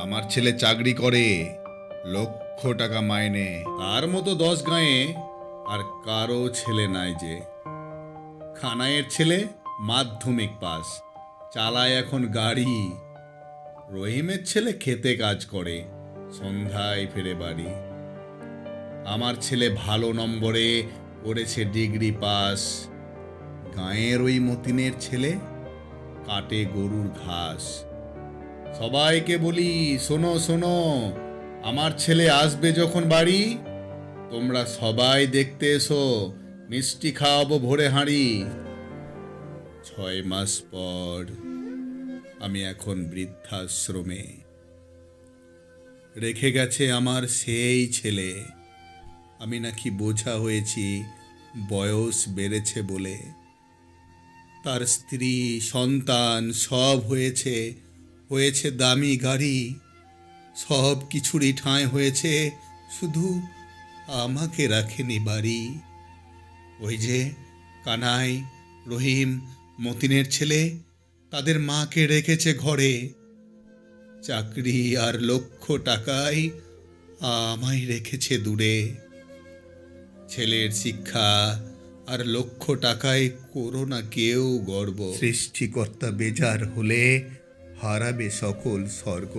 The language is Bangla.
আমার ছেলে চাকরি করে, লক্ষ টাকা মাইনে। তার মতো 10 গাঁয়ে আর কারো ছেলে নাই যে। খানাইয়ের ছেলে মাধ্যমিক পাস, চালায় এখন গাড়ি। রহিমের ছেলে খেতে কাজ করে, সন্ধ্যায় ফেরে বাড়ি। আমার ছেলে ভালো নম্বরে করেছে ডিগ্রি পাস। গাঁয়ের ওই মতিনের ছেলে কাটে গরুর ঘাস। সবাইকে বলি, শোনো শোনো, আমার ছেলে আসবে যখন বাড়ি, তোমরা সবাই দেখতে এসো, মিষ্টি খাওয়াবো ভোরে হাঁড়ি। 6 মাস পর আমি এখন বৃদ্ধাশ্রমে। রেখে গেছে আমার সেই ছেলে। আমি নাকি বোঝা হয়েছি বয়স বেড়েছে বলে। তার স্ত্রী সন্তান সব হয়েছে, হয়েছে দামি গাড়ি। সব কিছুরই ঠাঁই হয়েছে, শুধু আমাকে রাখেনি বাড়ি। ওই যে কানাই, রহিম, মতিনের ছেলে, তাদের মাকে রেখেছে ঘরে। চাকরি আর লক্ষ টাকায় আমায় রেখেছে দূরে। ছেলের শিক্ষা আর লক্ষ টাকায় করো না কেউ গর্ব। সৃষ্টিকর্তা বেজার হলে হারাবে সকল স্বর্গ।